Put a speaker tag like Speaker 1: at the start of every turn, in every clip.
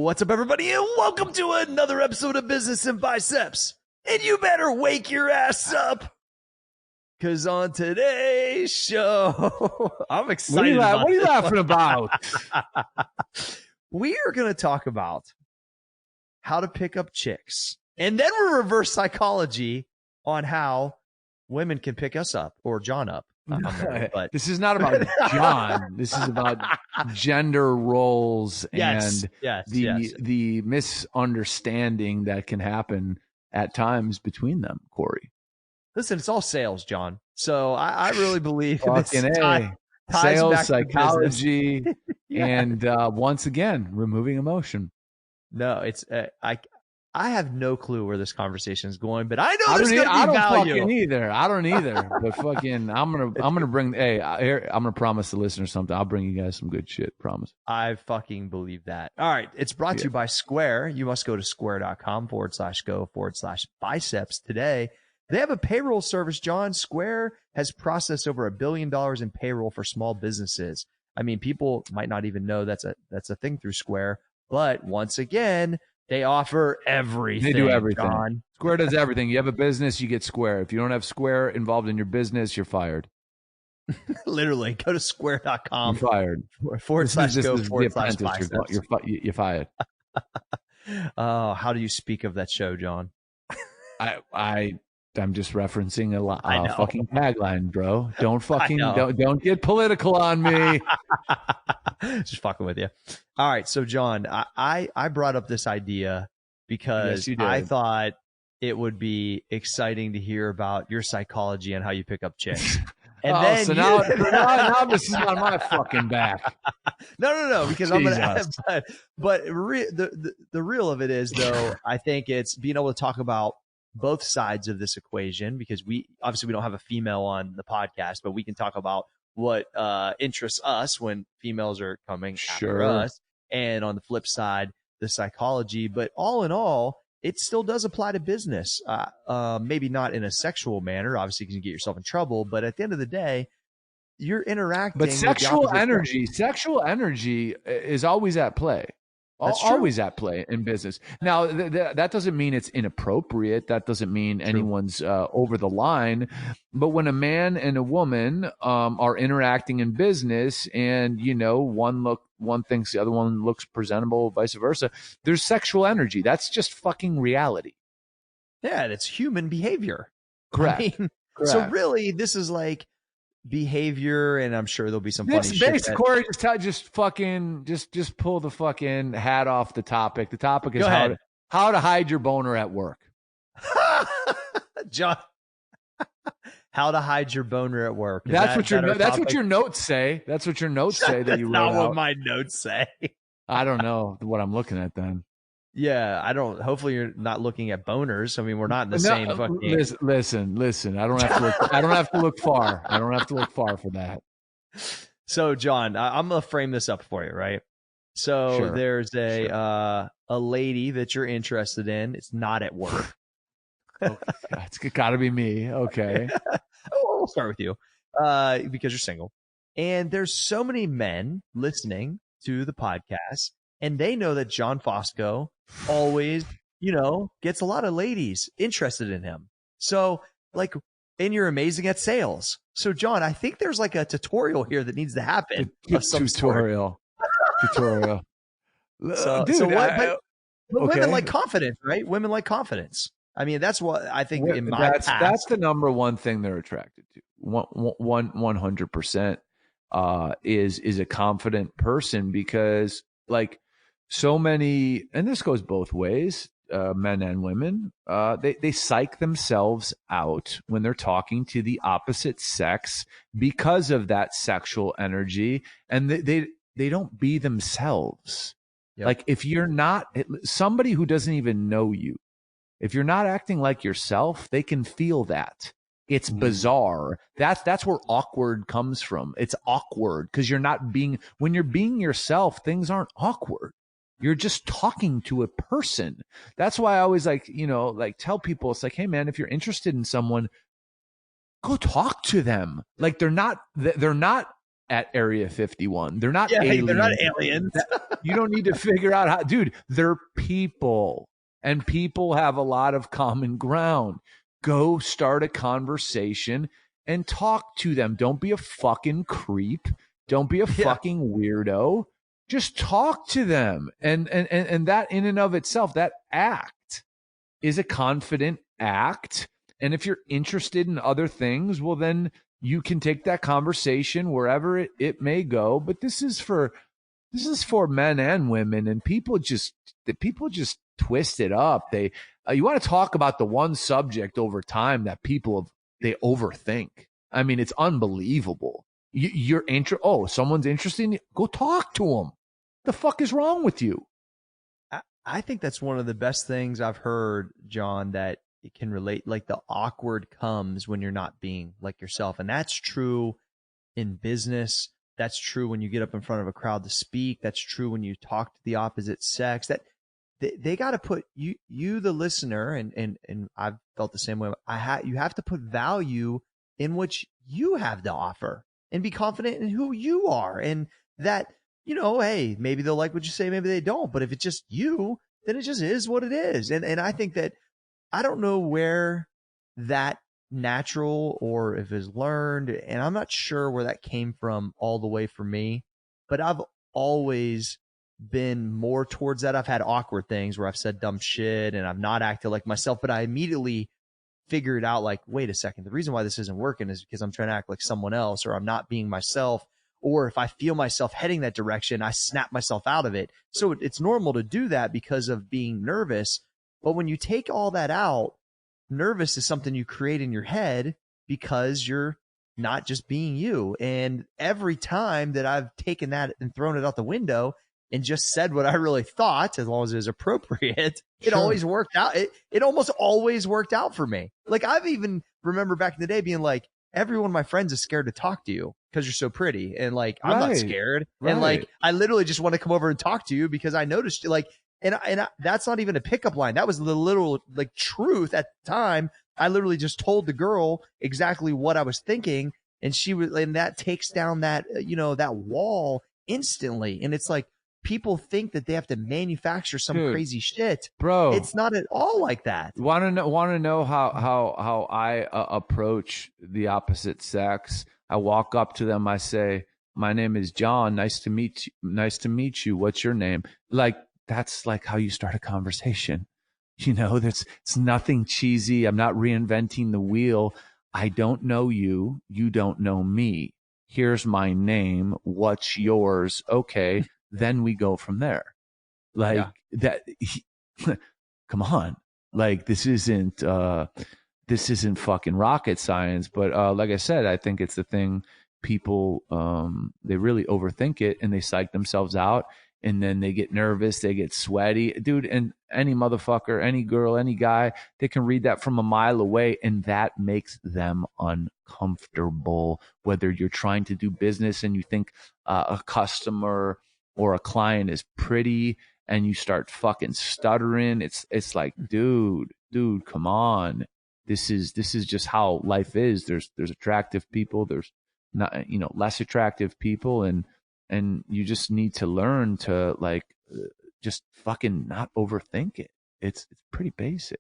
Speaker 1: What's up, everybody, and welcome to another episode of Business and Biceps. And you better wake your ass up, because on today's show, I'm excited.
Speaker 2: What are you laughing about?
Speaker 1: We are going to talk about how to pick up chicks. And then we'll reverse psychology on how women can pick us up, or John up.
Speaker 2: But this is not about John. This is about gender roles and the misunderstanding that can happen at times between them, Corey.
Speaker 1: Listen, it's all sales, John. So I really believe this
Speaker 2: ties sales, psychology, and once again, removing emotion.
Speaker 1: No, it's I have no clue where this conversation is going, but I know there's going to be value.
Speaker 2: I don't either. But fucking, I'm gonna bring. Hey, I'm gonna promise the listeners something. I'll bring you guys some good shit. Promise.
Speaker 1: I fucking believe that. All right, it's brought to you by Square. You must go to square.com/go/biceps today. They have a payroll service, John. Square has processed over $1 billion in payroll for small businesses. I mean, people might not even know that's a thing through Square, but once again, they offer everything.
Speaker 2: They do everything.
Speaker 1: John.
Speaker 2: Square does everything. You have a business, you get Square. If you don't have Square involved in your business, you're fired.
Speaker 1: Literally, go to square.com.
Speaker 2: You're fired.
Speaker 1: /go/biceps.
Speaker 2: You're fired.
Speaker 1: Oh, how do you speak of that show, John?
Speaker 2: I'm just referencing a fucking tagline, bro. Don't get political on me.
Speaker 1: Just fucking with you. All right, so John, I brought up this idea because I thought it would be exciting to hear about your psychology and how you pick up chicks. And
Speaker 2: now this is on my fucking back.
Speaker 1: No, because I'm gonna. But the real of it is, though, I think it's being able to talk about both sides of this equation, because we don't have a female on the podcast, but we can talk about what interests us when females are coming after us, and on the flip side, the psychology. But all in all, it still does apply to business. Maybe not in a sexual manner, obviously, because you can get yourself in trouble. But at the end of the day, you're interacting.
Speaker 2: But sexual energy is always at play. Always at play in business. Now, that doesn't mean it's inappropriate. That doesn't mean anyone's over the line. But when a man and a woman are interacting in business, and one thinks the other one looks presentable, vice versa, there's sexual energy. That's just fucking reality.
Speaker 1: Yeah, and it's human behavior.
Speaker 2: Correct.
Speaker 1: Correct. So really, this is like behavior, and I'm sure there'll be some funny shit.
Speaker 2: Corey, just pull the fucking hat off the topic. The topic is how to hide your boner at work.
Speaker 1: John, how to hide your boner at work.
Speaker 2: That's what your notes say. That's what your notes say that you wrote out.
Speaker 1: Not what my notes say.
Speaker 2: I don't know what I'm looking at then.
Speaker 1: Yeah, I don't. Hopefully, you're not looking at boners. I mean, we're not in the same fucking.
Speaker 2: Listen. I don't have to look far. I don't have to look far for that.
Speaker 1: So, John, I'm gonna frame this up for you, right? So, there's a lady that you're interested in. It's not at work.
Speaker 2: It's got to be me. Okay.
Speaker 1: We'll start with you, because you're single, and there's so many men listening to the podcast, and they know that John Fosco always, gets a lot of ladies interested in him. So, and you're amazing at sales. So, John, I think there's like a tutorial here that needs to happen.
Speaker 2: Tutorial.
Speaker 1: Women like confidence, right? Women like confidence. I mean, that's what I think in my past.
Speaker 2: That's the number one thing they're attracted to. 100% is a confident person, because so many, and this goes both ways, men and women, they psych themselves out when they're talking to the opposite sex because of that sexual energy, and they don't be themselves. Yep. If you're not somebody who doesn't even know you, if you're not acting like yourself, they can feel that. It's bizarre. That's where awkward comes from. It's awkward because when you're being yourself, things aren't awkward. You're just talking to a person. That's why I always tell people, it's like, hey man, if you're interested in someone, go talk to them. They're not at Area 51. They're not
Speaker 1: Yeah,
Speaker 2: aliens.
Speaker 1: they're not aliens.
Speaker 2: You don't need to figure out how, dude, they're people, and people have a lot of common ground. Go start a conversation and talk to them. Don't be a fucking creep. Don't be a fucking weirdo. Just talk to them. And that in and of itself, that act is a confident act. And if you're interested in other things, well, then you can take that conversation wherever it may go. But this is for men and women, and people just twist it up. They you want to talk about the one subject over time that they overthink. I mean, it's unbelievable. Someone's interested in you, go talk to them. The fuck is wrong with you?
Speaker 1: I think that's one of the best things I've heard, John, that it can relate. Like, the awkward comes when you're not being like yourself. And that's true in business. That's true when you get up in front of a crowd to speak. That's true when you talk to the opposite sex. That they got to put you, the listener, and I've felt the same way. You have to put value in what you have to offer and be confident in who you are. And that, hey, maybe they'll like what you say, maybe they don't. But if it's just you, then it just is what it is. And I think that, I don't know where that natural or if it's learned, and I'm not sure where that came from all the way for me, but I've always been more towards that. I've had awkward things where I've said dumb shit and I've not acted like myself, but I immediately figured out, like, wait a second, the reason why this isn't working is because I'm trying to act like someone else, or I'm not being myself. Or if I feel myself heading that direction, I snap myself out of it. So it's normal to do that because of being nervous. But when you take all that out, nervous is something you create in your head because you're not just being you. And every time that I've taken that and thrown it out the window and just said what I really thought, as long as it was appropriate, it always worked out. It almost always worked out for me. Like, I've even remember back in the day being like, every one of my friends is scared to talk to you because you're so pretty. And like, I'm not scared. Right. And like, I literally just want to come over and talk to you because I noticed you. Like, and that's not even a pickup line. That was the literal, like, truth at the time. I literally just told the girl exactly what I was thinking. And and that takes down that, that wall instantly. And it's like, people think that they have to manufacture some crazy shit,
Speaker 2: bro.
Speaker 1: It's not at all like that.
Speaker 2: Want to know how I approach the opposite sex? I walk up to them. I say, "My name is John. Nice to meet you. Nice to meet you. What's your name?" Like, that's like how you start a conversation. It's nothing cheesy. I'm not reinventing the wheel. I don't know you. You don't know me. Here's my name. What's yours? Okay. Then we go from there. Like that. Come on. Like, this isn't fucking rocket science. But like I said, I think it's the thing people, they really overthink it and they psych themselves out. And then they get nervous, they get sweaty. Dude, and any motherfucker, any girl, any guy, they can read that from a mile away, and that makes them uncomfortable. Whether you're trying to do business and you think a customer or a client is pretty and you start fucking stuttering, it's like, dude, come on. This is just how life is. There's attractive people, there's not, less attractive people, and you just need to learn to, like, just fucking not overthink it. It's pretty basic.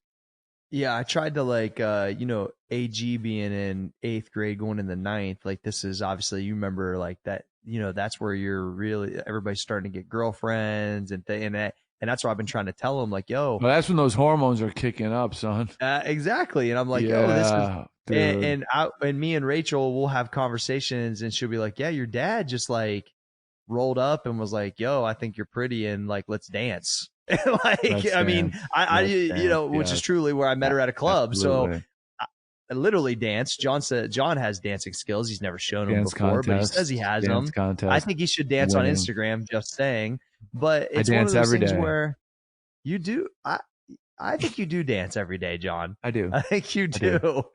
Speaker 1: Yeah, I tried to, like, AG being in 8th grade, going in the 9th. Like, this is obviously, you remember, like, that, that's where you're really, everybody's starting to get girlfriends and that's why I've been trying to tell them, like, yo.
Speaker 2: Well, that's when those hormones are kicking up, son.
Speaker 1: Exactly. And I'm like, yo, this is, and me and Rachel will have conversations and she'll be like, yeah, your dad just, like, rolled up and was like, yo, I think you're pretty and, like, let's dance. Like, I mean, which is truly where I met her at a club. Absolutely. So I literally danced. John said John has dancing skills. He's never shown them before, but he says he has them. I think he should dance on Instagram, just saying. But it's one of those things where you do. I think you do dance every day, John.
Speaker 2: I do.
Speaker 1: I think you do.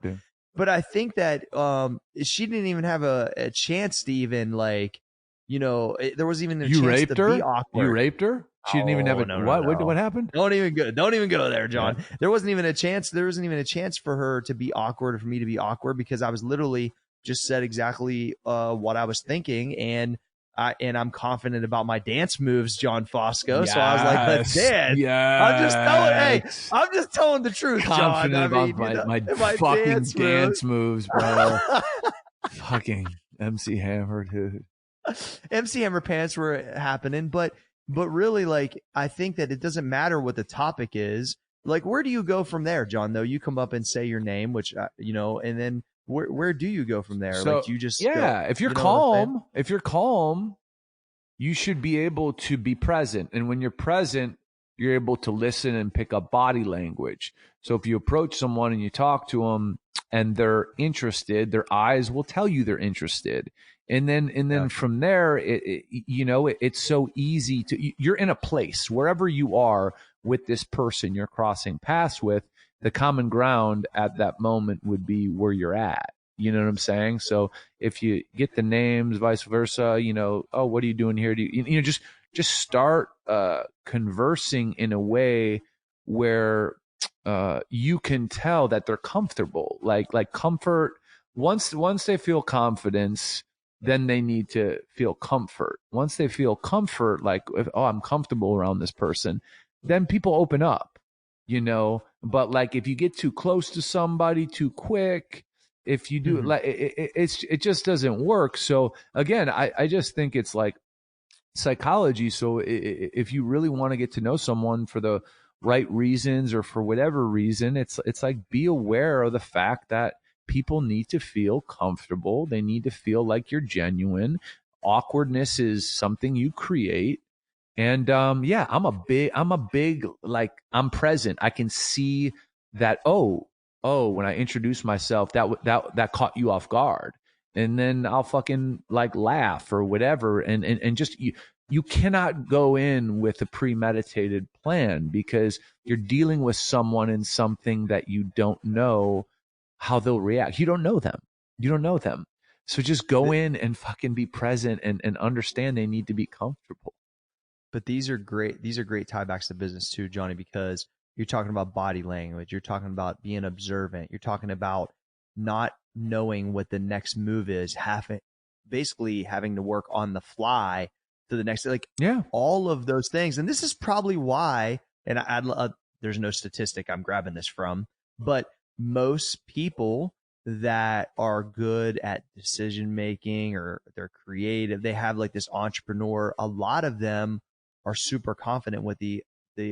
Speaker 1: But I think that she didn't even have a chance to even, like, there was even a chance to be awkward.
Speaker 2: You raped her? She didn't even have a what happened?
Speaker 1: Don't even go there, John. Yeah. There wasn't even a chance for her to be awkward or for me to be awkward, because I was literally just said exactly what I was thinking, and I'm confident about my dance moves, John Fosco.
Speaker 2: Yes,
Speaker 1: So I was like, let's dance.
Speaker 2: yes.
Speaker 1: I'm just telling the truth,
Speaker 2: Confident
Speaker 1: John. I
Speaker 2: about
Speaker 1: mean,
Speaker 2: my fucking dance moves, bro. Fucking MC Hammer, dude.
Speaker 1: MC Hammer pants were happening, but really, like, I think that it doesn't matter what the topic is. Like, where do you go from there, John? Though you come up and say your name, which and then where do you go from there?
Speaker 2: So,
Speaker 1: like, do you just
Speaker 2: go, if you're calm, you should be able to be present, and when you're present, you're able to listen and pick up body language. So if you approach someone and you talk to them and they're interested, their eyes will tell you they're interested. And then from there, it's so easy you're in a place wherever you are with this person you're crossing paths with. The common ground at that moment would be where you're at. You know what I'm saying? So if you get the names, vice versa, oh, what are you doing here? Just start conversing in a way where you can tell that they're comfortable. Like comfort. Once they feel confidence, then they need to feel comfort. Once they feel comfort, like, I'm comfortable around this person, then people open up, But like, if you get too close to somebody too quick, if you do like it just doesn't work. So again, I just think it's like psychology. So if you really want to get to know someone for the right reasons or for whatever reason, it's like, be aware of the fact that people need to feel comfortable. They need to feel like you're genuine. Awkwardness is something you create. And I'm a big like, I'm present. I can see that, when I introduce myself, that caught you off guard. And then I'll fucking like laugh or whatever. And just you cannot go in with a premeditated plan, because you're dealing with someone in something that you don't know how they'll react. You don't know them. So just go in and fucking be present and understand they need to be comfortable.
Speaker 1: But these are great tiebacks to business too, Johnny, because you're talking about body language. You're talking about being observant. You're talking about not knowing what the next move is, basically having to work on the fly to the next, all of those things. And this is probably why, and there's no statistic I'm grabbing this from, but most people that are good at decision making or they're creative, they have like this entrepreneur, a lot of them are super confident with the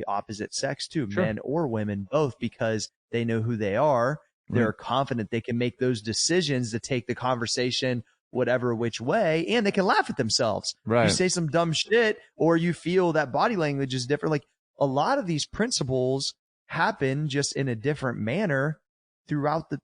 Speaker 1: opposite sex too, sure. Men or women, both, because they know who they are. They're confident they can make those decisions to take the conversation whatever which way, and they can laugh at themselves. Right. You say some dumb shit or you feel that body language is different. Like, a lot of these principles happen just in a different manner throughout the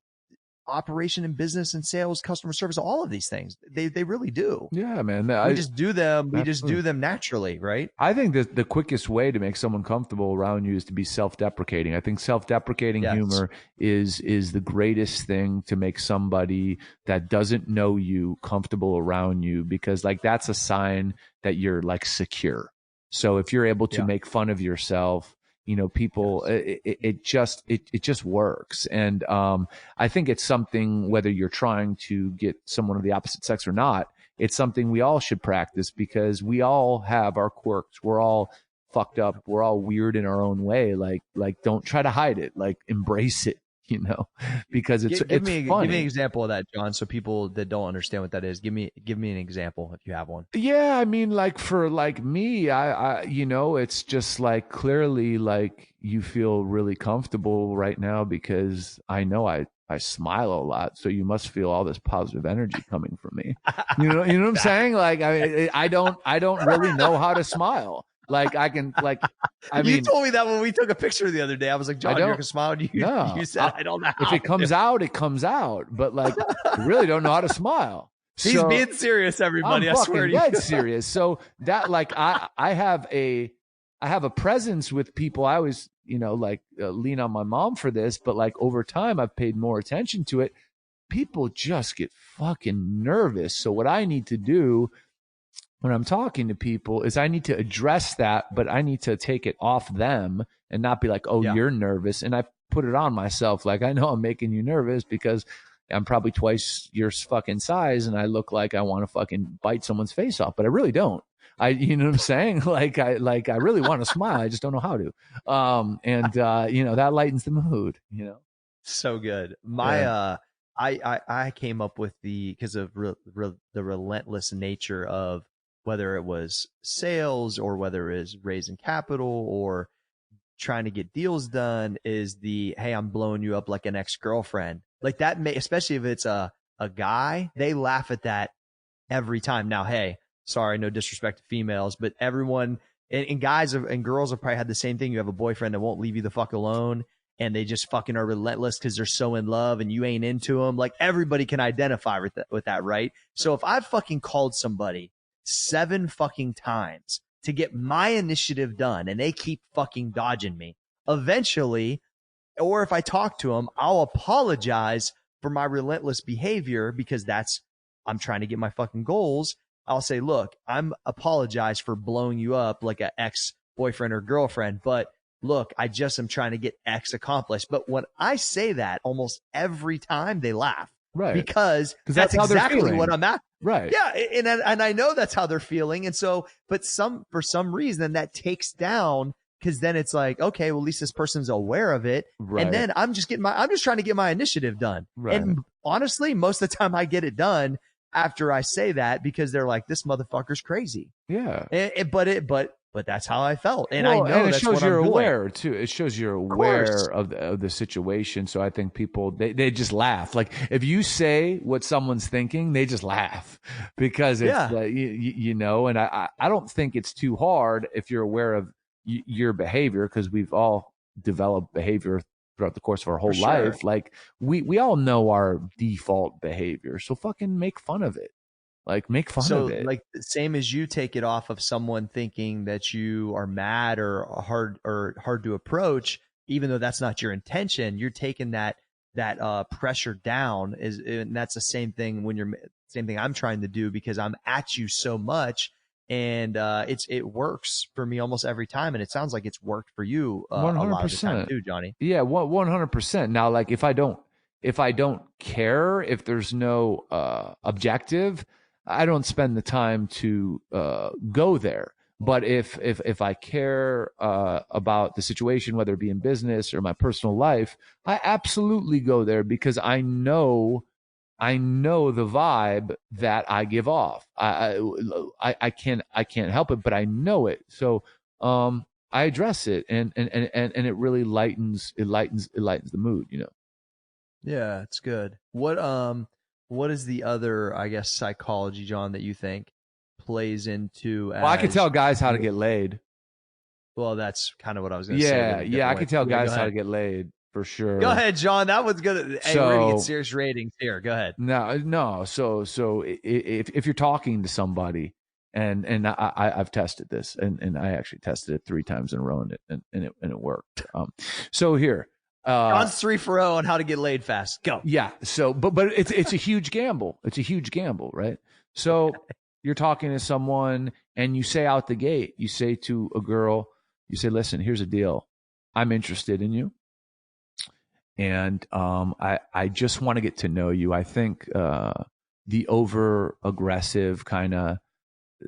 Speaker 1: operation and business and sales, customer service, all of these things. They really do.
Speaker 2: Yeah, man.
Speaker 1: We just do them. We just do them naturally, right?
Speaker 2: I think that the quickest way to make someone comfortable around you is to be self-deprecating. I think self-deprecating humor is the greatest thing to make somebody that doesn't know you comfortable around you, because like, that's a sign that you're like secure. So if you're able to make fun of yourself, people, it just works. And I think it's something, whether you're trying to get someone of the opposite sex or not, it's something we all should practice, because we all have our quirks. We're all fucked up. We're all weird in our own way. Like don't try to hide it. Like, embrace it, because it's funny.
Speaker 1: Give me an example of that, John, so people that don't understand what that is. Give me an example if you have one.
Speaker 2: Yeah, I mean, like, for like me, I it's just like, clearly, like, you feel really comfortable right now because I know I smile a lot, so you must feel all this positive energy coming from me. You know what I'm saying? Like, I don't really know how to smile. Like, I can, like,
Speaker 1: you told me that when we took a picture the other day. I was like, John, you're gonna smile. You said, I don't know.
Speaker 2: If it comes out, it comes out. But like, I really don't know how to smile.
Speaker 1: He's being serious, everybody.
Speaker 2: I'm
Speaker 1: I swear to
Speaker 2: you.
Speaker 1: Dead
Speaker 2: serious. So that, like, I have a presence with people. I always, lean on my mom for this, but like, over time, I've paid more attention to it. People just get fucking nervous. So what I need to do when I'm talking to people is I need to address that, but I need to take it off them and not be like, you're nervous. And I put it on myself. Like, I know I'm making you nervous because, I'm probably twice your fucking size, and I look like I want to fucking bite someone's face off, but I really don't. You know what I'm saying? I really want to smile. I just don't know how to. That lightens the mood,
Speaker 1: So good. I came up with because of the relentless nature of whether it was sales or whether it is raising capital or trying to get deals done, is hey, I'm blowing you up like an ex-girlfriend. Like that especially if it's a guy, they laugh at that every time. Now, hey, sorry, no disrespect to females, but everyone and guys and girls have probably had the same thing. You have a boyfriend that won't leave you the fuck alone, and they just fucking are relentless because they're so in love and you ain't into them. Like everybody can identify with that, right? So if I've fucking called somebody 7 fucking times to get my initiative done and they keep fucking dodging me, eventually, or if I talk to them, I'll apologize for my relentless behavior because I'm trying to get my fucking goals. I'll say, look, I'm apologize for blowing you up like an ex-boyfriend or girlfriend, but look, I just am trying to get X accomplished. But when I say that, almost every time they laugh.
Speaker 2: Right.
Speaker 1: Because that's exactly what I'm at.
Speaker 2: Right.
Speaker 1: Yeah. And I know that's how they're feeling. And so, but for some reason that takes down, because then it's like, okay, well, at least this person's aware of it. Right. And then I'm just trying to get my initiative done. Right. And honestly, most of the time I get it done after I say that because they're like, this motherfucker's crazy.
Speaker 2: Yeah.
Speaker 1: But that's how I felt. And I know that's what I'm doing. It shows
Speaker 2: you're aware too. It shows you're aware of the situation. So I think people, they just laugh. Like if you say what someone's thinking, they just laugh because it's and I don't think it's too hard if you're aware of your behavior, because we've all developed behavior throughout the course of our whole life. Like we all know our default behavior. So fucking make fun of it. Like make fun of it.
Speaker 1: So like the same as you take it off of someone thinking that you are mad or hard to approach, even though that's not your intention, you're taking that pressure down, and that's the same thing same thing I'm trying to do because I'm at you so much. And it works for me almost every time, and it sounds like it's worked for you 100%. A lot of the time too, Johnny.
Speaker 2: Yeah, 100%. Now, like if I don't care, if there's no objective, I don't spend the time to go there. But if I care about the situation, whether it be in business or my personal life, I absolutely go there because I know the vibe that I give off. I can't help it, but I know it. So I address it, and it really lightens the mood.
Speaker 1: Yeah, it's good. What is the other, I guess, psychology, John, that you think plays into?
Speaker 2: Well, I can tell guys how to get laid.
Speaker 1: Well, that's kind of what I was going to say.
Speaker 2: Yeah, I can tell guys how to get laid. For sure.
Speaker 1: Go ahead, John. That was good. Hey, we're gonna get serious ratings here. Go ahead.
Speaker 2: No. So if you're talking to somebody, and I've tested this, and I actually tested it 3 times in a row, and it worked. So here,
Speaker 1: John's 3 for 0 on how to get laid fast. Go.
Speaker 2: Yeah. So, but it's a huge gamble. It's a huge gamble, right? So you're talking to someone, and you say out the gate, you say to a girl, you say, "Listen, here's a deal. I'm interested in you. And I just want to get to know you. I think the over aggressive kind of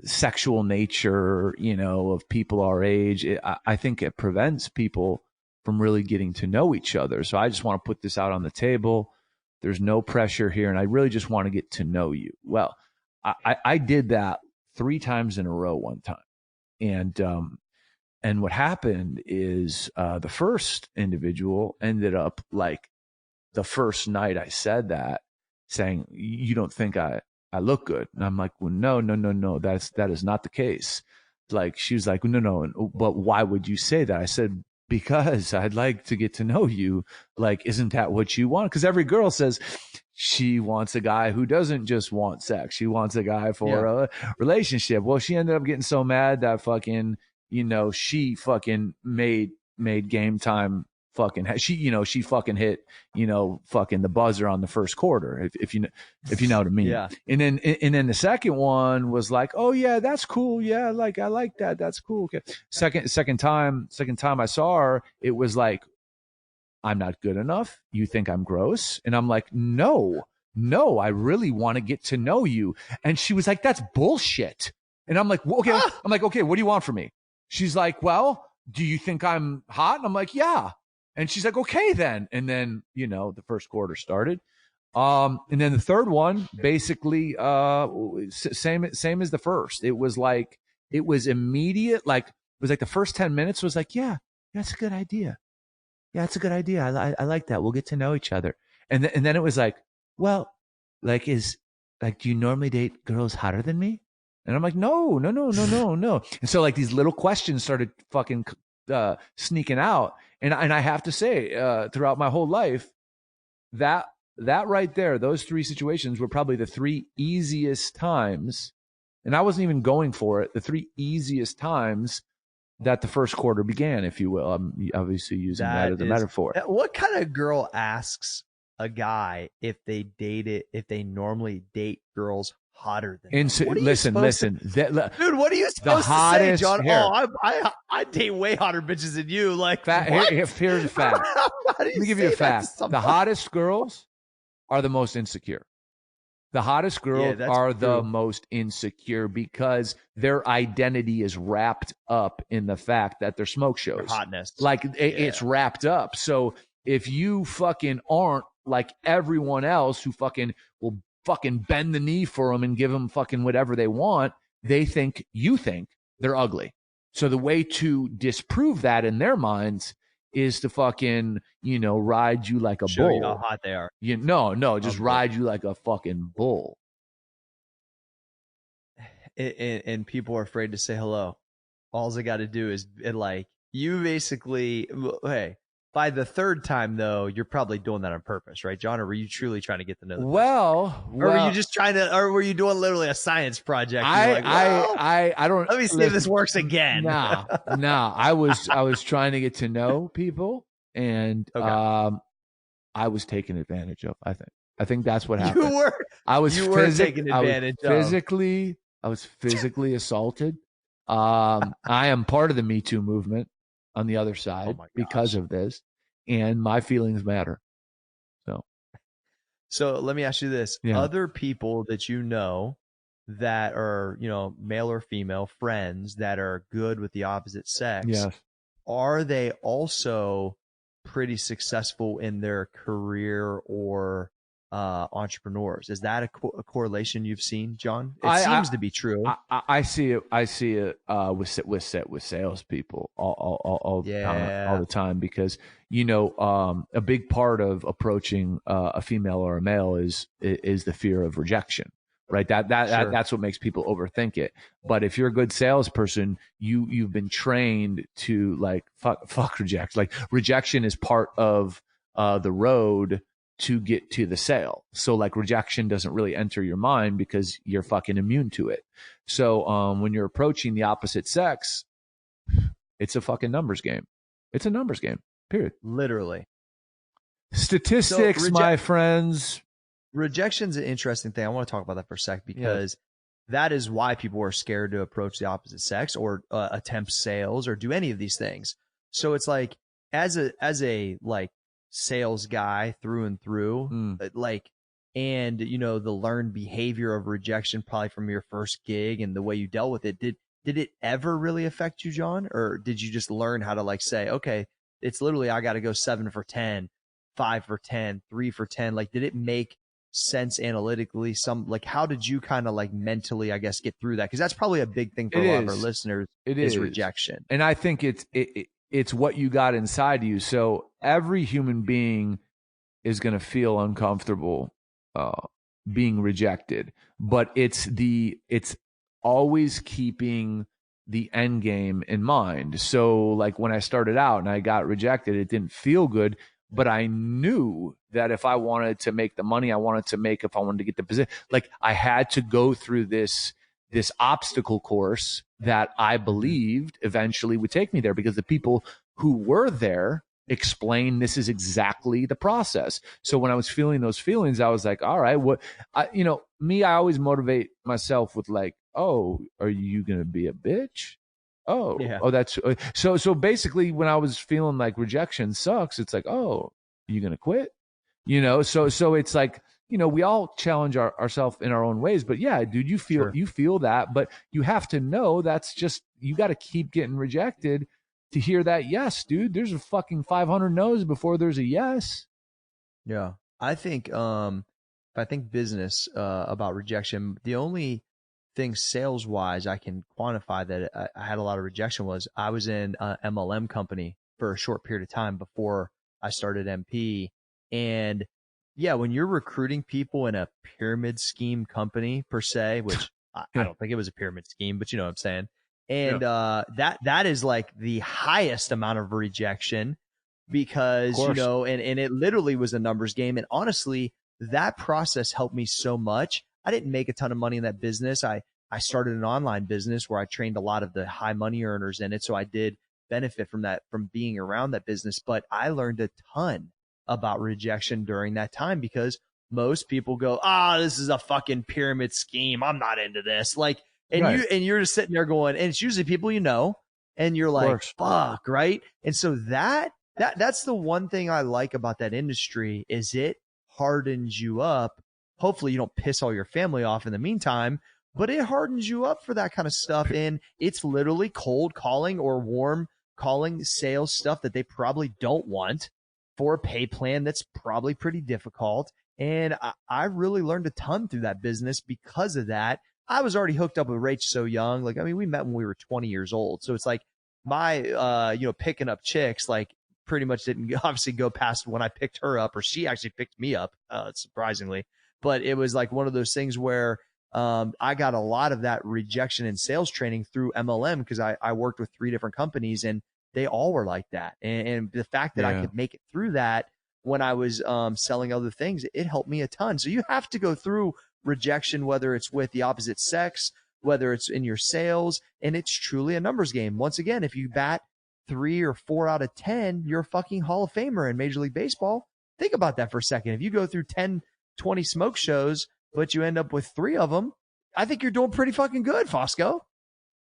Speaker 2: sexual nature, of people our age, I think it prevents people from really getting to know each other. So I just want to put this out on the table. There's no pressure here, and I really just want to get to know you." Well, I did that 3 times in a row one time, and what happened is the first individual ended up, like, the first night I said that, saying, "You don't think I look good?" And I'm like, "Well, no. That is not the case." Like, she was like, "No. But why would you say that?" I said, "Because I'd like to get to know you. Like, isn't that what you want?" Because every girl says she wants a guy who doesn't just want sex. She wants a guy for a relationship. Well, she ended up getting so mad that fucking, she fucking made game time fucking, she fucking hit, fucking the buzzer on the first quarter, if you know what I mean.
Speaker 1: Yeah.
Speaker 2: And then the second one was like, "Oh yeah, that's cool. Yeah. Like, I like that. That's cool." Okay. Second time I saw her, it was like, "I'm not good enough. You think I'm gross?" And I'm like, "No, no, I really want to get to know you. And she was like, that's bullshit. And I'm like, well, okay. I'm like, okay, what do you want from me? She's like, well, do you think I'm hot? And I'm like, yeah. And she's like, okay, then. And then, the first quarter started. And then the third one, basically, same as the first. It was immediate. Like, it was like the first 10 minutes was like, yeah, that's a good idea. Yeah, that's a good idea. I like that. We'll get to know each other. And then it was like, well, do you normally date girls hotter than me? And I'm like, no. And so like these little questions started fucking sneaking out. And I have to say, throughout my whole life, that right there, those three situations were probably the three easiest times. And I wasn't even going for it. The three easiest times that the first quarter began, if you will. I'm obviously using that as a metaphor.
Speaker 1: What kind of girl asks a guy if they normally date girls hotter than them?
Speaker 2: Listen.
Speaker 1: Dude, what are you supposed to say, John? Here. Oh, I date way hotter bitches than you. Like,
Speaker 2: here's a fact. Let me give you a fact. The hottest girls are the most insecure. The hottest girls are the most insecure because their identity is wrapped up in the fact that they're smoke shows.
Speaker 1: Their hotness.
Speaker 2: Like, it's wrapped up. So if you fucking aren't like everyone else who fucking will fucking bend the knee for them and give them fucking whatever they want, you think they're ugly. So the way to disprove that in their minds is to fucking, ride you like a
Speaker 1: Show
Speaker 2: bull.
Speaker 1: You how hot they are.
Speaker 2: Just ride you like a fucking bull.
Speaker 1: And people are afraid to say hello. All they got to do is, you basically, hey, by the third time, though, you're probably doing that on purpose, right, John? Or were you truly trying to get to know them?
Speaker 2: Well,
Speaker 1: or were you just trying to, or were you doing literally a science project?
Speaker 2: I don't.
Speaker 1: Let me see if this works again.
Speaker 2: Nah. I was trying to get to know people, and I was taken advantage of. I think that's what happened. I was taken advantage of. I was physically assaulted. I am part of the Me Too movement on the other side because of this, and my feelings matter.
Speaker 1: So let me ask you this. Yeah. Other people that you know that are, male or female friends that are good with the opposite sex, are they also pretty successful in their career or entrepreneurs? Is that a correlation you've seen, John? It seems to be true.
Speaker 2: I see it. I see it with salespeople all the time because a big part of approaching a female or a male is the fear of rejection. Right. That's what makes people overthink it. But if you're a good salesperson, you've been trained to like fuck reject. Like rejection is part of the road to get to the sale. So like rejection doesn't really enter your mind because you're fucking immune to it. So when you're approaching the opposite sex, it's a fucking numbers game. It's a numbers game, period.
Speaker 1: Literally.
Speaker 2: Statistics, my friends.
Speaker 1: Rejection's an interesting thing. I want to talk about that for a sec because that is why people are scared to approach the opposite sex or attempt sales or do any of these things. So it's like as a like sales guy through and through, and the learned behavior of rejection probably from your first gig and the way you dealt with it, did it ever really affect you, John? Or did you just learn how to like say, okay, it's literally I got to go 7 for 10, 5 for 10, 3 for 10? Like, did it make sense analytically? How did you kind of like mentally, I guess, get through that? Because that's probably a big thing for a lot of our listeners. It is rejection, and
Speaker 2: I think it's what you got inside you. So every human being is going to feel uncomfortable being rejected, but it's always keeping the end game in mind. So like when I started out and I got rejected, it didn't feel good, but I knew that if I wanted to make the money I wanted to make, if I wanted to get the position, like I had to go through this obstacle course that I believed eventually would take me there, because the people who were there explained this is exactly the process. So when I was feeling those feelings, I was like, all right, I always motivate myself with like, oh, are you going to be a bitch? Oh, yeah. Oh, that's so basically when I was feeling like rejection sucks, it's like, oh, you going to quit? So it's like, we all challenge ourselves in our own ways. But yeah, dude,
Speaker 1: Sure.
Speaker 2: you feel that, but you have to know that's just, you got to keep getting rejected to hear that yes, dude. There's a fucking 500 no's before there's a yes.
Speaker 1: Yeah. If I think business about rejection, the only thing sales wise I can quantify that I had a lot of rejection was I was in a MLM company for a short period of time before I started MP. And yeah, when you're recruiting people in a pyramid scheme company per se, which I
Speaker 2: Yeah.
Speaker 1: don't think it was a pyramid scheme, but you know what I'm saying.
Speaker 2: Yeah.
Speaker 1: And that is like the highest amount of rejection
Speaker 2: Of
Speaker 1: because,
Speaker 2: course.
Speaker 1: and it literally was a numbers game. And honestly, that process helped me so much. I didn't make a ton of money in that business. I started an online business where I trained a lot of the high money earners in it. So I did benefit from that, from being around that business, but I learned a ton about rejection during that time because most people go, this is a fucking pyramid scheme. I'm not into this. Like,
Speaker 2: Right.
Speaker 1: and you're just sitting there going, and it's usually people and you're
Speaker 2: Of
Speaker 1: like,
Speaker 2: course.
Speaker 1: fuck, right? And so that's the one thing I like about that industry is it hardens you up. Hopefully you don't piss all your family off in the meantime, but it hardens you up for that kind of stuff. And it's literally cold calling or warm calling sales stuff that they probably don't want for a pay plan that's probably pretty difficult. And I really learned a ton through that business because of that. I was already hooked up with Rach so young. Like, I mean, we met when we were 20 years old. So it's like my, picking up chicks, like pretty much didn't obviously go past when I picked her up, or she actually picked me up, surprisingly. But it was like one of those things where I got a lot of that rejection in sales training through MLM because I worked with 3 different companies and they all were like that. And the fact that I
Speaker 2: Yeah.
Speaker 1: could make it through that when I was selling other things, it helped me a ton. So you have to go through rejection, whether it's with the opposite sex, whether it's in your sales, and it's truly a numbers game. Once again, if you bat 3 or 4 out of 10, you're a fucking Hall of Famer in Major League Baseball. Think about that for a second. If you go through 10, 20 smoke shows, but you end up with 3 of them, I think you're doing pretty fucking good, Fosco.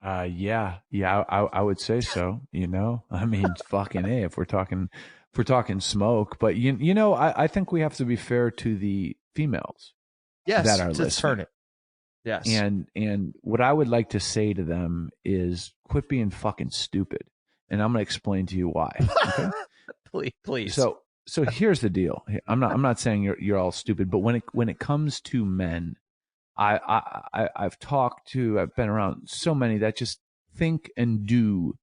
Speaker 2: Yeah, I would say so. I mean, fucking A, if we're talking smoke, but I think we have to be fair to the females that
Speaker 1: Yes,
Speaker 2: are
Speaker 1: to
Speaker 2: listening.
Speaker 1: turn it. Yes.
Speaker 2: And what I would like to say to them is quit being fucking stupid. And I'm going to explain to you why. Okay.
Speaker 1: Please.
Speaker 2: So here's the deal. I'm not saying you're all stupid, but when it comes to men, I've been around so many that just think and do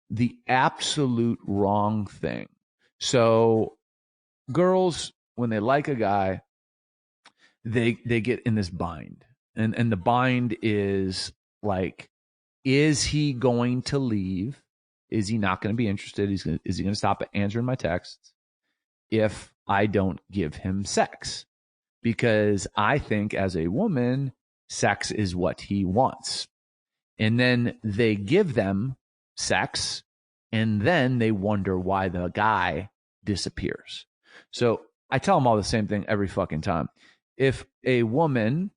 Speaker 2: the absolute wrong thing. So girls, when they like a guy, they get in this bind. And the bind is like, is he going to leave? Is he not going to be interested? Is he going to stop answering my texts if I don't give him sex? Because I think as a woman, sex is what he wants. And then they give them sex, and then they wonder why the guy disappears. So I tell them all the same thing every fucking time. If a woman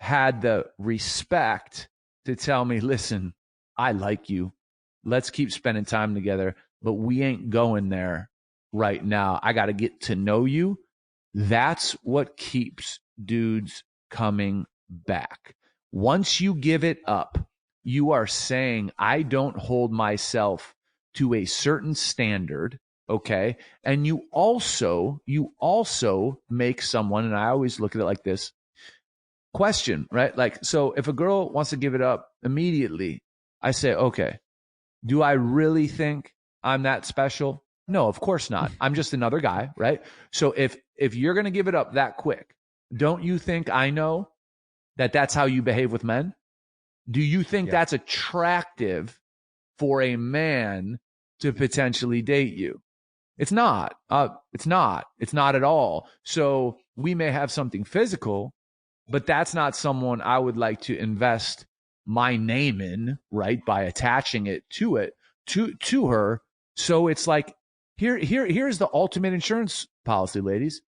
Speaker 2: had the respect to tell me, listen, I like you. Let's keep spending time together, but we ain't going there right now. I got to get to know you. That's what keeps dudes coming back. Once you give it up, you are saying, I don't hold myself to a certain standard. Okay. And you also make someone, and I always look at it like this question, right? Like, so if a girl wants to give it up immediately, I say, okay, do I really think I'm that special? No, of course not. I'm just another guy, right? So if you're going to give it up that quick, don't you think I know that that's how you behave with men? Do you think that's attractive for a man to potentially date you? It's not. It's not. It's not at all. So we may have something physical, but that's not someone I would like to invest my name in, right? By attaching it to her. So it's like, here's the ultimate insurance policy, ladies.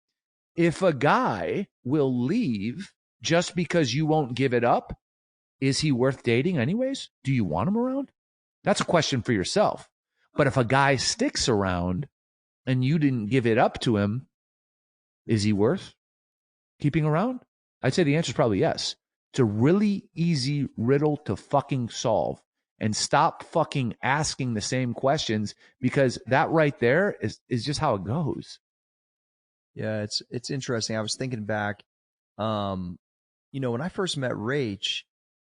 Speaker 2: If a guy will leave just because you won't give it up, is he worth dating anyways? Do you want him around? That's a question for yourself. But if a guy sticks around and you didn't give it up to him, is he worth? keeping around? I'd say the answer is probably yes. It's a really easy riddle to fucking solve. And stop fucking asking the same questions, because that right there is just how it goes.
Speaker 1: Yeah, it's interesting. I was thinking back, when I first met Rach,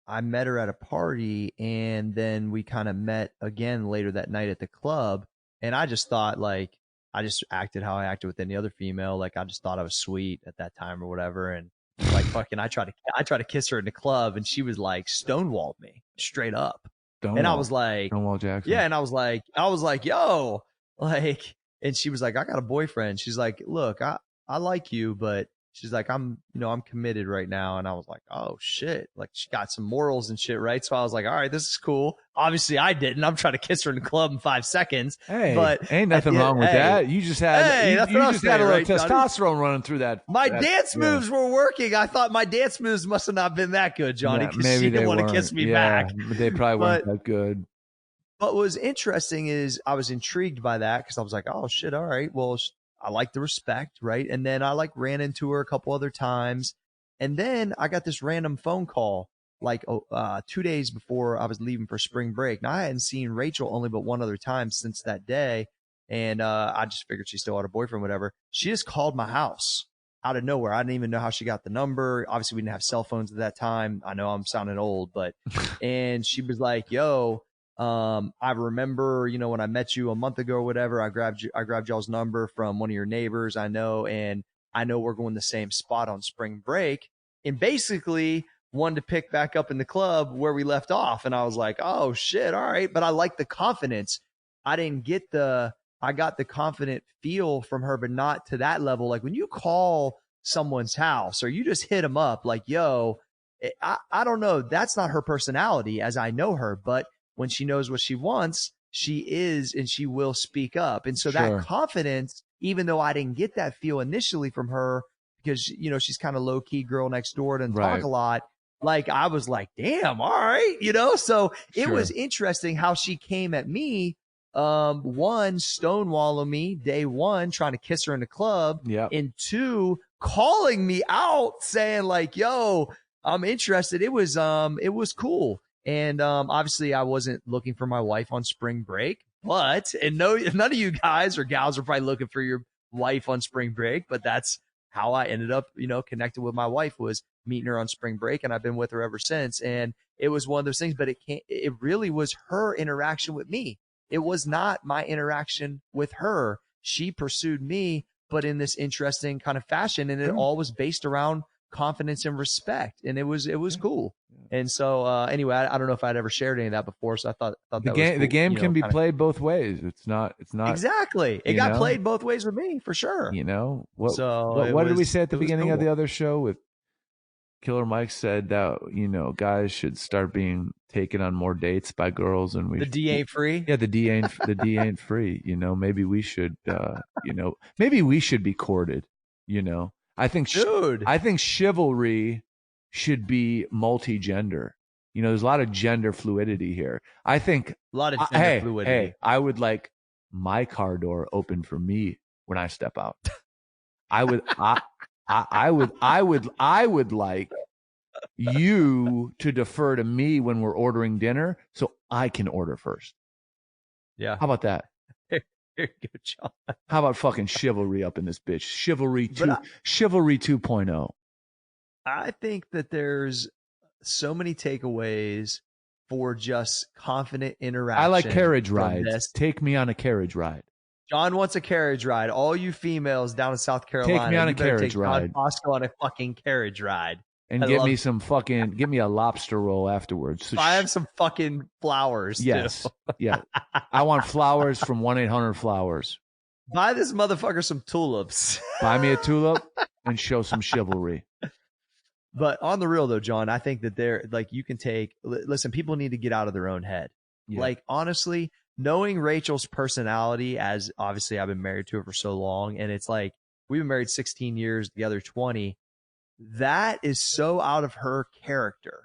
Speaker 1: I met her at a party, and then we kind of met again later that night at the club. And I just thought, like, I just acted how I acted with any other female. Like, I just thought I was sweet at that time or whatever. And like, fucking, I tried to kiss her in the club, and she was like stonewalled me straight up. And I was like,
Speaker 2: Stonewall Jackson.
Speaker 1: yeah. And I was like, yo, like, and she was like, I got a boyfriend. She's like, look, I like you, but she's like, I'm committed right now. And I was like, oh shit. Like, she got some morals and shit, right? So I was like, all right, this is cool. Obviously I didn't. I'm trying to kiss her in the club in 5 seconds.
Speaker 2: Hey,
Speaker 1: but
Speaker 2: ain't nothing wrong with that. You just had, you just had a little testosterone running through that.
Speaker 1: My dance moves were working. I thought my dance moves must have not been that good, Johnny, because she didn't want to kiss me back.
Speaker 2: They probably weren't that good.
Speaker 1: But what was interesting is I was intrigued by that, because I was like, oh shit, all right, well, I like the respect, right? And then I like ran into her a couple other times. And then I got this random phone call like 2 days before I was leaving for spring break. Now, I hadn't seen Rachel only but one other time since that day. And I just figured she still had a boyfriend, whatever. She just called my house out of nowhere. I didn't even know how she got the number. Obviously, we didn't have cell phones at that time. I know I'm sounding old, but and she was like, yo, I remember, when I met you a month ago or whatever, I grabbed y'all's number from one of your neighbors I know, and I know we're going the same spot on spring break, and basically wanted to pick back up in the club where we left off. And I was like, oh shit, all right. But I like the confidence. I got the confident feel from her, but not to that level. Like, when you call someone's house or you just hit them up like, yo, I don't know. That's not her personality as I know her, but when she knows what she wants, she is, and she will speak up. And so that confidence, even though I didn't get that feel initially from her, because, she's kind of low key girl next door, doesn't talk a lot. Like, I was like, damn, all right. So it was interesting how she came at me. One, stonewalling me day one, trying to kiss her in the club. And two, calling me out saying like, yo, I'm interested. It was cool. And obviously I wasn't looking for my wife on spring break, but none of you guys or gals are probably looking for your wife on spring break, but that's how I ended up, connected with my wife, was meeting her on spring break, and I've been with her ever since. And it was one of those things, but it really was her interaction with me. It was not my interaction with her. She pursued me, but in this interesting kind of fashion, and it all was based around confidence and respect, and it was cool. And so anyway, I don't know if I'd ever shared any of that before, so I thought that was cool.
Speaker 2: The game can be played both ways. It's not
Speaker 1: exactly. It got played both ways with me, for sure.
Speaker 2: What did we say at the beginning of the other show with Killer Mike? Said that guys should start being taken on more dates by girls, and the
Speaker 1: D ain't free.
Speaker 2: Yeah, the D ain't free. Maybe we should maybe we should be courted. I think chivalry should be multi-gender. There's a lot of gender fluidity here. I think
Speaker 1: a lot of gender fluidity.
Speaker 2: Hey, I would like my car door open for me when I step out. I would like you to defer to me when we're ordering dinner, so I can order first.
Speaker 1: Yeah.
Speaker 2: How about that?
Speaker 1: Very good, John.
Speaker 2: How about fucking chivalry up in this bitch? Chivalry 2.0.
Speaker 1: I think that there's so many takeaways for just confident interaction.
Speaker 2: I like carriage rides. Take me on a carriage ride.
Speaker 1: John wants a carriage ride. All you females down in South Carolina,
Speaker 2: take me on a carriage ride.
Speaker 1: John Bosco on a fucking carriage ride.
Speaker 2: And get me a lobster roll afterwards. So
Speaker 1: I have some fucking flowers.
Speaker 2: Yes.
Speaker 1: Too.
Speaker 2: Yeah. I want flowers from 1-800-Flowers.
Speaker 1: Buy this motherfucker some tulips.
Speaker 2: Buy me a tulip and show some chivalry.
Speaker 1: But on the real though, John, I think that you can listen, people need to get out of their own head. Yeah. Like, honestly, knowing Rachel's personality, as obviously I've been married to her for so long, and it's like, we've been married 16 years, the other 20. That is so out of her character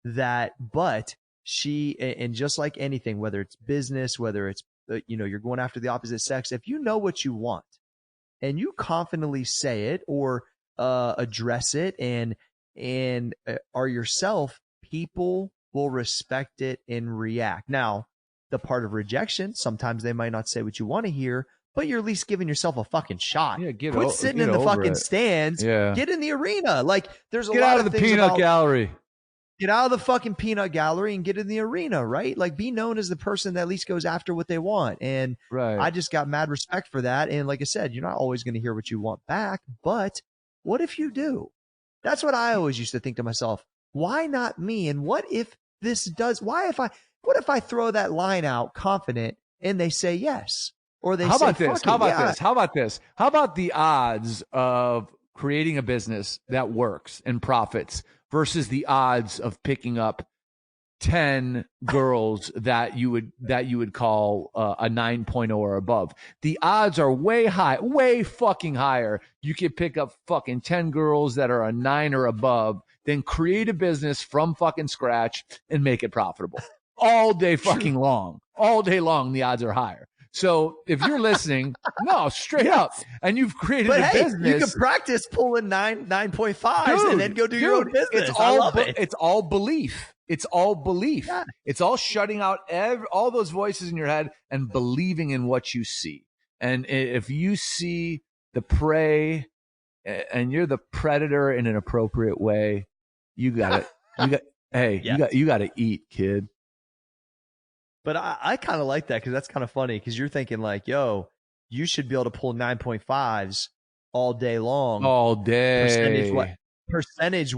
Speaker 1: but she, and just like anything, whether it's business, whether it's, you're going after the opposite sex, if you know what you want and you confidently say it, or address it and are yourself, people will respect it and react. Now, the part of rejection, sometimes they might not say what you want to hear, but you're at least giving yourself a fucking shot.
Speaker 2: Yeah,
Speaker 1: Quit sitting in the fucking stands.
Speaker 2: Yeah.
Speaker 1: Get in the arena. Like, there's a
Speaker 2: Get
Speaker 1: lot
Speaker 2: out of the
Speaker 1: things
Speaker 2: peanut
Speaker 1: about,
Speaker 2: gallery.
Speaker 1: Get out of the fucking peanut gallery and get in the arena, right? Like, be known as the person that at least goes after what they want. And I just got mad respect for that. And like I said, you're not always going to hear what you want back, but what if you do? That's what I always used to think to myself. Why not me? And what if this does? What if I throw that line out confident and they say yes? Or they
Speaker 2: How
Speaker 1: say,
Speaker 2: about this? How about this? How about this? How about the odds of creating a business that works and profits versus the odds of picking up 10 girls that you would call a 9.0 or above? The odds are way high, way fucking higher. You could pick up fucking 10 girls that are a 9 or above, then create a business from fucking scratch and make it profitable all day fucking long. All day long, the odds are higher. So if you're listening, no, straight up, and you've created a business,
Speaker 1: you can practice pulling 9.5s and then go do your own business. I love it.
Speaker 2: It's all belief. It's all belief. Yeah. It's all shutting out all those voices in your head and believing in what you see. And if you see the prey and you're the predator in an appropriate way, you got it. You got to eat, kid.
Speaker 1: But I kind of like that because that's kind of funny because you're thinking like, yo, you should be able to pull 9.5s all day long.
Speaker 2: All day.
Speaker 1: Percentage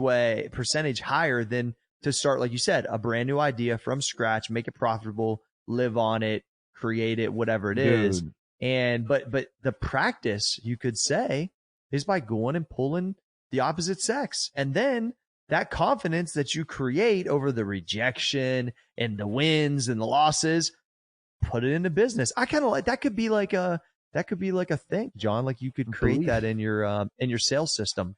Speaker 1: higher than to start, like you said, a brand new idea from scratch, make it profitable, live on it, create it, whatever it is. And but the practice, you could say, is by going and pulling the opposite sex. And then that confidence that you create over the rejection and the wins and the losses, put it into business. I kind of like that. Could be like a thing, John. Like you could create that in your sales system.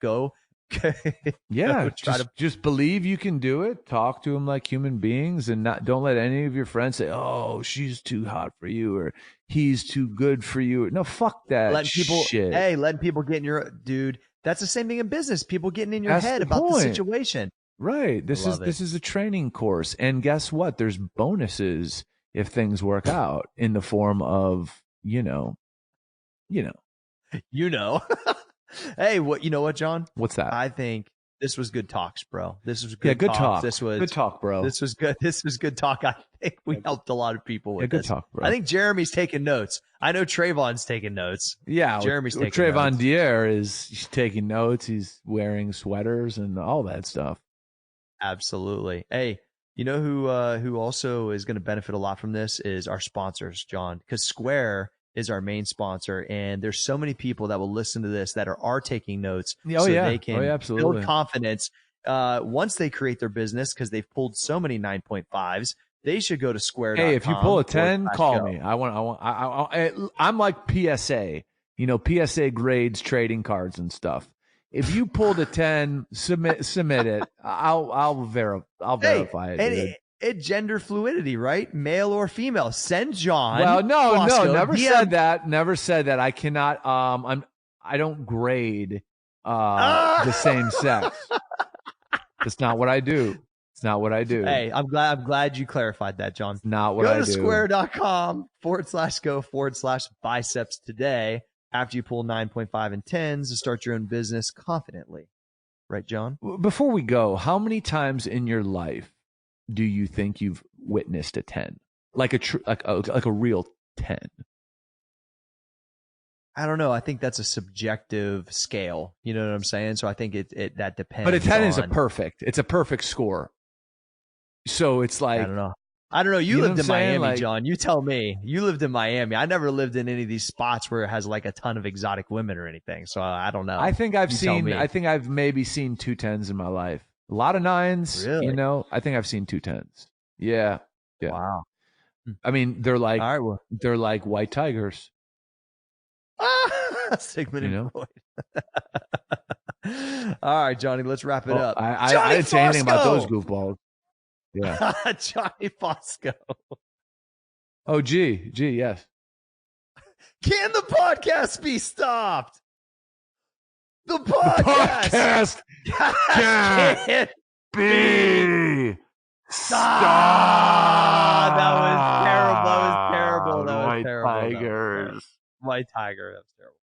Speaker 2: Just believe you can do it. Talk to them like human beings, and don't let any of your friends say, "Oh, she's too hot for you," or "He's too good for you." No, fuck that.
Speaker 1: Letting people get in your dude. That's the same thing in business. People getting in your head about the situation.
Speaker 2: Right. This is a training course. And guess what? There's bonuses if things work out in the form of, you know.
Speaker 1: Hey, you know what, John?
Speaker 2: What's that?
Speaker 1: I think this was good talks, bro. This was good
Speaker 2: talk. This was good talk, bro.
Speaker 1: This was good. This was good talk. I think we helped a lot of people with
Speaker 2: good talk, bro.
Speaker 1: I think Jeremy's taking notes. I know Trayvon's taking notes.
Speaker 2: Yeah,
Speaker 1: Jeremy's taking
Speaker 2: Trayvon
Speaker 1: notes.
Speaker 2: Dier he's taking notes. He's wearing sweaters and all that stuff.
Speaker 1: Absolutely. Hey, you know who also is going to benefit a lot from this is our sponsors, John, because Square is our main sponsor, and there's so many people that will listen to this that are taking notes they can build confidence once they create their business because they've pulled so many 9.5s. They should go to Square.com.
Speaker 2: Hey, if you pull a 10, call me. I'm like PSA. PSA grades trading cards and stuff. If you pulled a 10, submit it. I'll verify it. Dude.
Speaker 1: It gender fluidity, right? Male or female. Send John.
Speaker 2: Well, no, never said that. Never said that. I cannot. I don't grade the same sex. That's not what I do. It's not what I do.
Speaker 1: Hey, I'm glad you clarified that, John.
Speaker 2: Not what I do.
Speaker 1: Go to square.com/go/biceps today after you pull 9.5 and 10s to start your own business confidently. Right, John?
Speaker 2: Before we go, how many times in your life do you think you've witnessed a 10? Like a real 10?
Speaker 1: I don't know. I think that's a subjective scale. You know what I'm saying? So I think it that depends.
Speaker 2: But a 10 is it's a perfect score. So it's like,
Speaker 1: I don't know. You lived in Miami, John. You tell me. You lived in Miami. I never lived in any of these spots where it has like a ton of exotic women or anything. So I don't know.
Speaker 2: I think I've maybe seen 2 10s in my life. A lot of 9s,
Speaker 1: really?
Speaker 2: I think I've seen 2 10s. Yeah.
Speaker 1: Wow.
Speaker 2: I mean, they're like they're like white tigers.
Speaker 1: Sigmund and Freud. All right, Johnny, let's wrap it up.
Speaker 2: I didn't say anything about those goofballs. Yeah.
Speaker 1: Johnny Fosco.
Speaker 2: Oh, gee, yes.
Speaker 1: Can the podcast be stopped? The podcast
Speaker 2: can't be stopped.
Speaker 1: That was terrible. That was terrible.
Speaker 2: My tigers.
Speaker 1: My tiger. That was terrible.